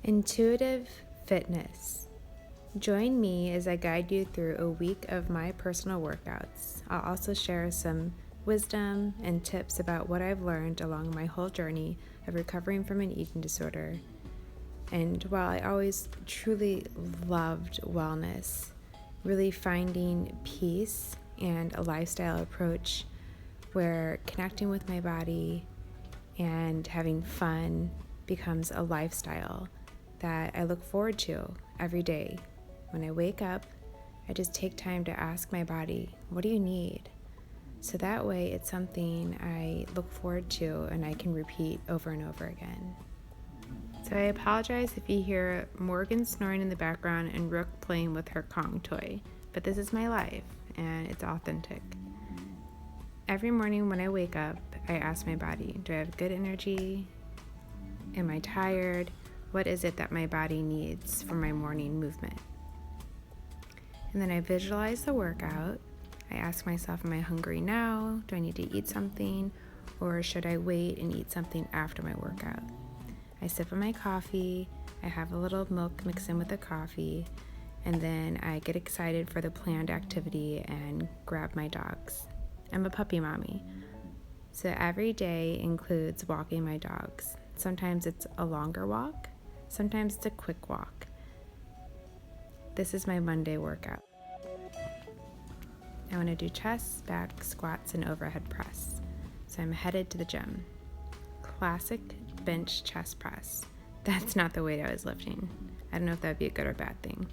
Intuitive fitness. Join me as I guide you through a week of my personal workouts. I'll also share some wisdom and tips about what I've learned along my whole journey of recovering from an eating disorder. And while I always truly loved wellness, really finding peace and a lifestyle approach where connecting with my body and having fun becomes a lifestyle that I look forward to every day. When I wake up, I just take time to ask my body, what do you need? So that way it's something I look forward to and I can repeat over and over again. So I apologize if you hear Morgan snoring in the background and Rook playing with her Kong toy, but this is my life and it's authentic. Every morning when I wake up, I ask my body, do I have good energy? Am I tired? What is it that my body needs for my morning movement? And then I visualize the workout. I ask myself, am I hungry now? Do I need to eat something? Or should I wait and eat something after my workout? I sip on my coffee. I have a little milk mixed in with the coffee. And then I get excited for the planned activity and grab my dogs. I'm a puppy mommy. So every day includes walking my dogs. Sometimes it's a longer walk. Sometimes it's a quick walk. This is my Monday workout. I want to do chest, back, squats, and overhead press. So I'm headed to the gym. Classic bench chest press. That's not the weight I was lifting. I don't know if that would be a good or bad thing.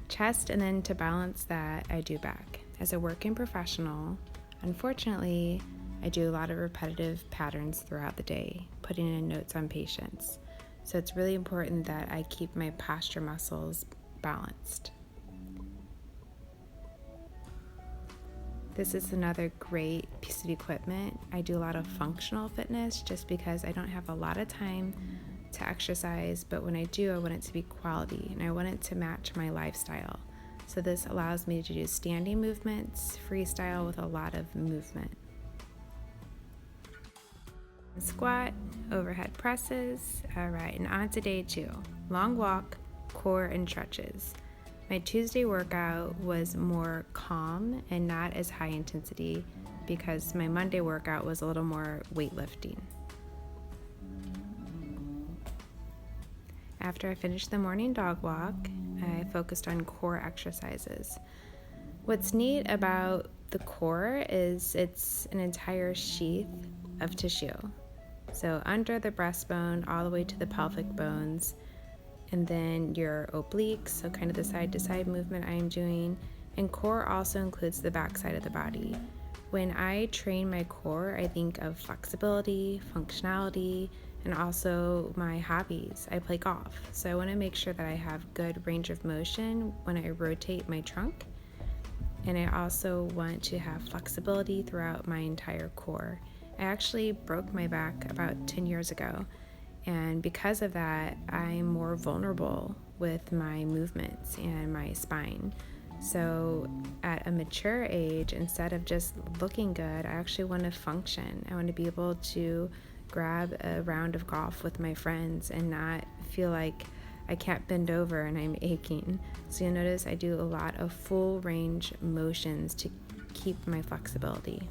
Chest, and then to balance that, I do back. As a working professional, unfortunately, I do a lot of repetitive patterns throughout the day, putting in notes on patients. So it's really important that I keep my posture muscles balanced. This is another great piece of equipment. I do a lot of functional fitness just because I don't have a lot of time to exercise, but when I do, I want it to be quality and I want it to match my lifestyle. So this allows me to do standing movements, freestyle with a lot of movement. Squat, overhead presses. All right, and on to day 2. Long walk, core, and stretches. My Tuesday workout was more calm and not as high intensity because my Monday workout was a little more weightlifting. After I finished the morning dog walk, I focused on core exercises. What's neat about the core is it's an entire sheath of tissue. So under the breastbone, all the way to the pelvic bones, and then your obliques, so kind of the side-to-side movement I am doing. And core also includes the back side of the body. When I train my core, I think of flexibility, functionality, and also my hobbies. I play golf, so I want to make sure that I have good range of motion when I rotate my trunk. And I also want to have flexibility throughout my entire core. I actually broke my back about 10 years ago, and because of that, I'm more vulnerable with my movements and my spine. So at a mature age, instead of just looking good, I actually want to function. I want to be able to grab a round of golf with my friends and not feel like I can't bend over and I'm aching. So you'll notice I do a lot of full range motions to keep my flexibility.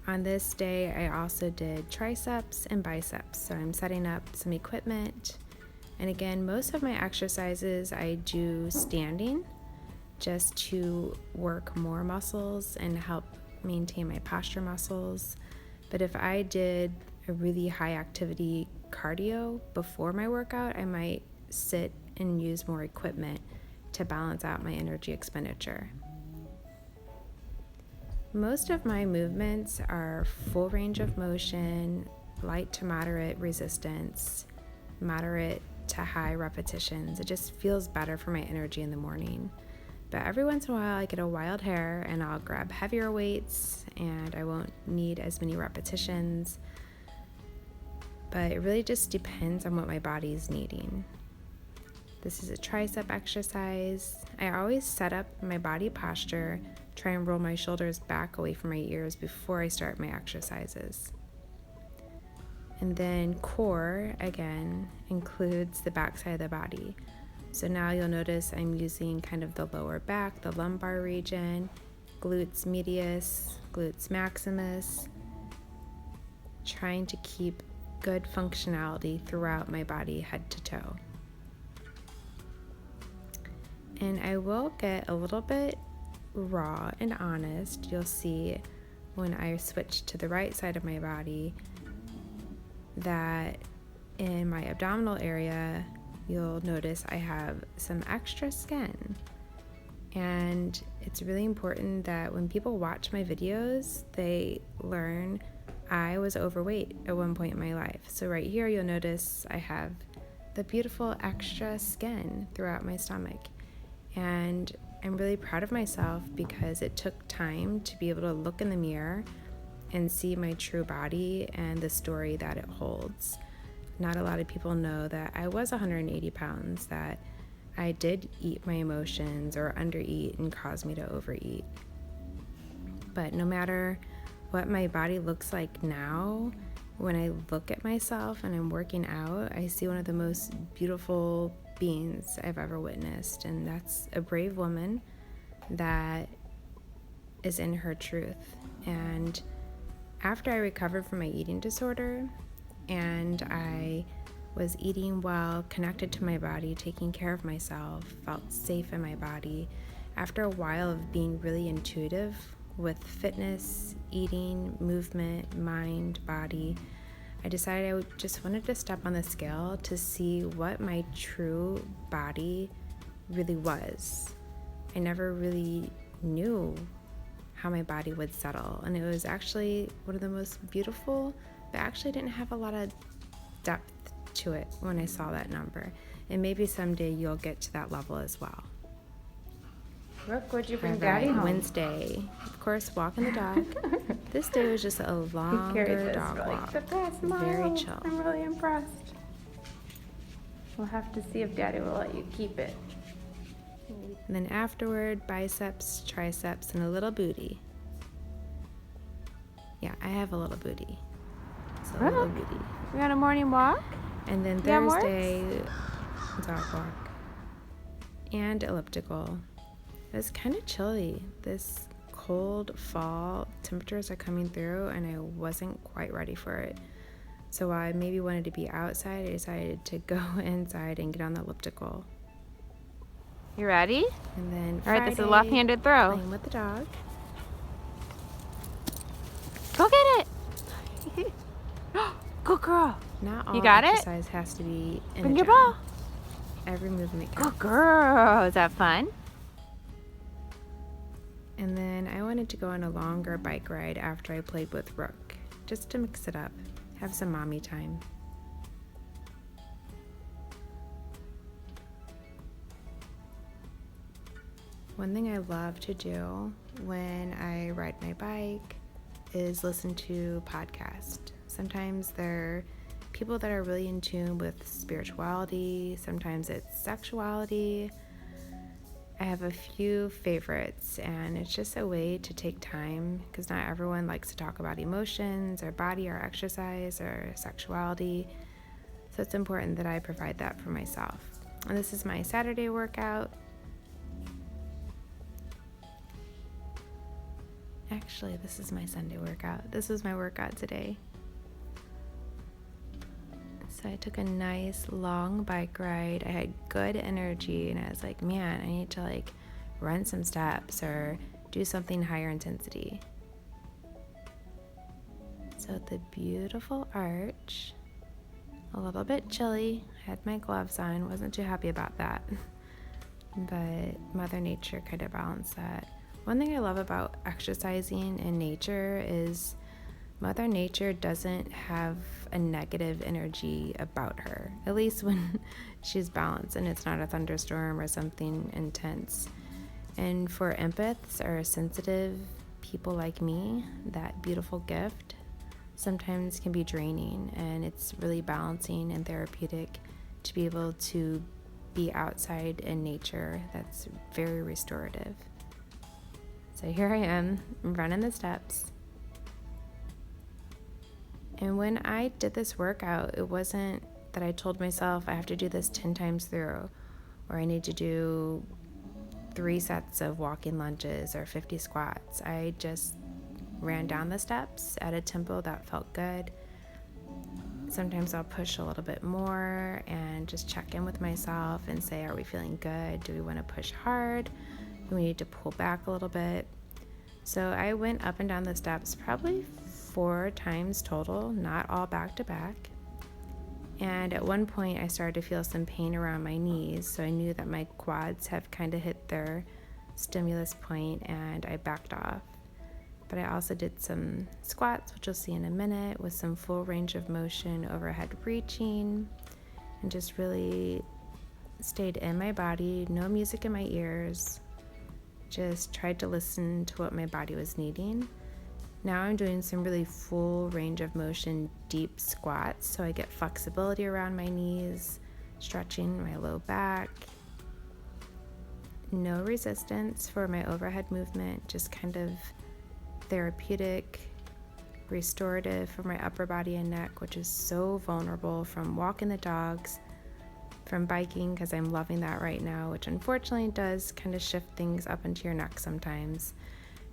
On this day, I also did triceps and biceps. So I'm setting up some equipment. And again, most of my exercises I do standing just to work more muscles and help maintain my posture muscles. But if I did a really high activity cardio before my workout, I might sit and use more equipment to balance out my energy expenditure. Most of my movements are full range of motion, light to moderate resistance, moderate to high repetitions. It just feels better for my energy in the morning. But every once in a while I get a wild hair and I'll grab heavier weights and I won't need as many repetitions. But it really just depends on what my body is needing. This is a tricep exercise. I always set up my body posture, try and roll my shoulders back away from my ears before I start my exercises. And then core, again, includes the backside of the body. So now you'll notice I'm using kind of the lower back, the lumbar region, glutes medius, glutes maximus, trying to keep good functionality throughout my body, head to toe. And I will get a little bit raw and honest. You'll see when I switch to the right side of my body that in my abdominal area, you'll notice I have some extra skin. And it's really important that when people watch my videos, they learn I was overweight at one point in my life. So right here, you'll notice I have the beautiful extra skin throughout my stomach. And I'm really proud of myself because it took time to be able to look in the mirror and see my true body and the story that it holds. Not a lot of people know that I was 180 pounds, that I did eat my emotions or undereat and caused me to overeat. But no matter what my body looks like now, when I look at myself and I'm working out, I see one of the most beautiful beings I've ever witnessed, and that's a brave woman that is in her truth. And after I recovered from my eating disorder and I was eating well, connected to my body, taking care of myself, felt safe in my body, after a while of being really intuitive with fitness, eating, movement, mind, body, I decided I just wanted to step on the scale to see what my true body really was. I never really knew how my body would settle, and it was actually one of the most beautiful, but actually didn't have a lot of depth to it when I saw that number. And maybe someday you'll get to that level as well. Brooke, what'd you bring Daddy home? Wednesday, of course, walking the dog. This day was just a longer dog walk. The best Very chill. I'm really impressed. We'll have to see if Daddy will let you keep it. And then afterward, biceps, triceps, and a little booty. Yeah, I have a little booty. So a little booty. We got a morning walk? And then Thursday, dog walk. And elliptical. It was kind of chilly. This cold fall, temperatures are coming through, and I wasn't quite ready for it. So while I maybe wanted to be outside, I decided to go inside and get on the elliptical. You ready? And then all right, this is a left-handed throw. Playing with the dog. Go get it. Good girl. Not all you got exercise has to be in Bring the your gym. ball. Every movement counts. Good girl. Is that fun? And then I wanted to go on a longer bike ride after I played with Rook, just to mix it up, have some mommy time. One thing I love to do when I ride my bike is listen to podcasts. Sometimes they're people that are really in tune with spirituality, sometimes it's sexuality. I have a few favorites, and it's just a way to take time, because not everyone likes to talk about emotions or body or exercise or sexuality. So it's important that I provide that for myself. And this is my Saturday workout. Actually, this is my Sunday workout. This was my workout today. So I took a nice long bike ride. I had good energy, and I was like, man, I need to run some steps or do something higher intensity. So the beautiful arch, a little bit chilly. I had my gloves on, wasn't too happy about that. But Mother Nature kind of balanced that. One thing I love about exercising in nature is Mother Nature doesn't have a negative energy about her, at least when she's balanced and it's not a thunderstorm or something intense. And for empaths or sensitive people like me, that beautiful gift sometimes can be draining, and it's really balancing and therapeutic to be able to be outside in nature. That's very restorative. So here I am, running the steps. And when I did this workout, it wasn't that I told myself I have to do this 10 times through, or I need to do 3 sets of walking lunges or 50 squats. I just ran down the steps at a tempo that felt good. Sometimes I'll push a little bit more and just check in with myself and say, are we feeling good? Do we want to push hard? Do we need to pull back a little bit? So I went up and down the steps probably 4 times total, not all back to back. And at one point I started to feel some pain around my knees, so I knew that my quads have kind of hit their stimulus point, and I backed off. But I also did some squats, which you'll see in a minute, with some full range of motion, overhead reaching, and just really stayed in my body, no music in my ears, just tried to listen to what my body was needing. Now I'm doing some really full range of motion deep squats, so I get flexibility around my knees, stretching my low back. No resistance for my overhead movement, just kind of therapeutic, restorative for my upper body and neck, which is so vulnerable from walking the dogs, from biking, because I'm loving that right now, which unfortunately does kind of shift things up into your neck sometimes.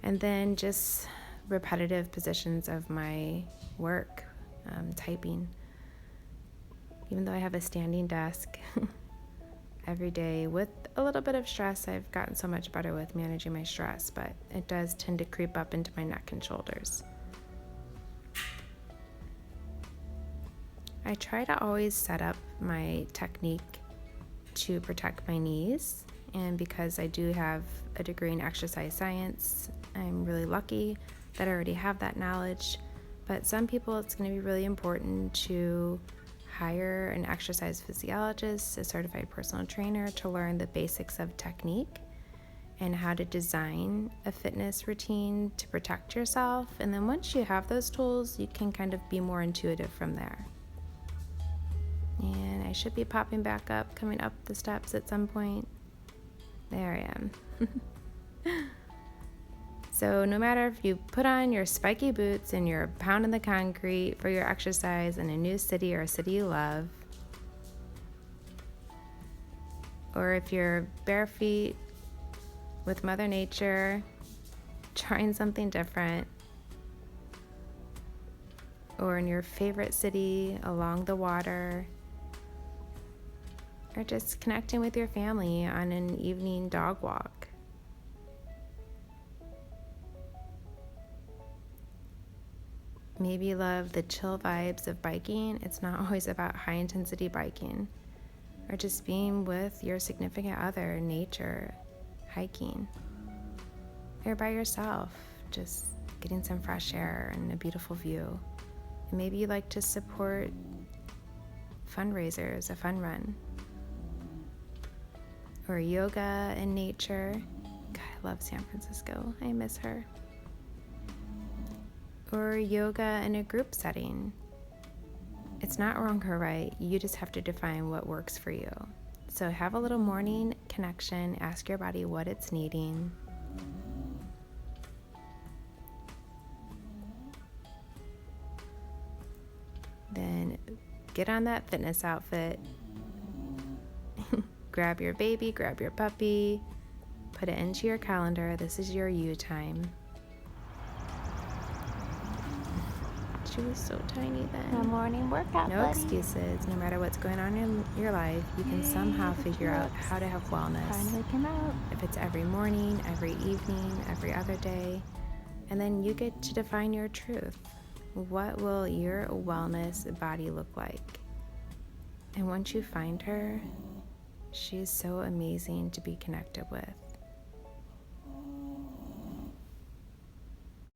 And then just repetitive positions of my work, typing. Even though I have a standing desk every day with a little bit of stress, I've gotten so much better with managing my stress, but it does tend to creep up into my neck and shoulders. I try to always set up my technique to protect my knees, and because I do have a degree in exercise science, I'm really lucky that I already have that knowledge. But some people, it's going to be really important to hire an exercise physiologist, a certified personal trainer, to learn the basics of technique and how to design a fitness routine to protect yourself. And then once you have those tools, you can kind of be more intuitive from there. And I should be popping back up, coming up the steps at some point. There I am. So no matter if you put on your spiky boots and you're pounding the concrete for your exercise in a new city or a city you love, or if you're bare feet with Mother Nature, trying something different, or in your favorite city along the water, or just connecting with your family on an evening dog walk. Maybe you love the chill vibes of biking. It's not always about high intensity biking, or just being with your significant other in nature, hiking, or by yourself, just getting some fresh air and a beautiful view. And maybe you like to support fundraisers, a fun run, or yoga in nature. God, I love San Francisco. I miss her. Or yoga in a group setting. It's not wrong or right. You just have to define what works for you. So have a little morning connection. Ask your body what it's needing. Then get on that fitness outfit. Grab your baby, grab your puppy, put it into your calendar. This is your you time. She was so tiny then. A morning workout, No buddy. excuses. No matter what's going on in your life, you can somehow figure out how to have wellness. Finally came out. If it's every morning, every evening, every other day. And then you get to define your truth. What will your wellness body look like? And once you find her, she's so amazing to be connected with.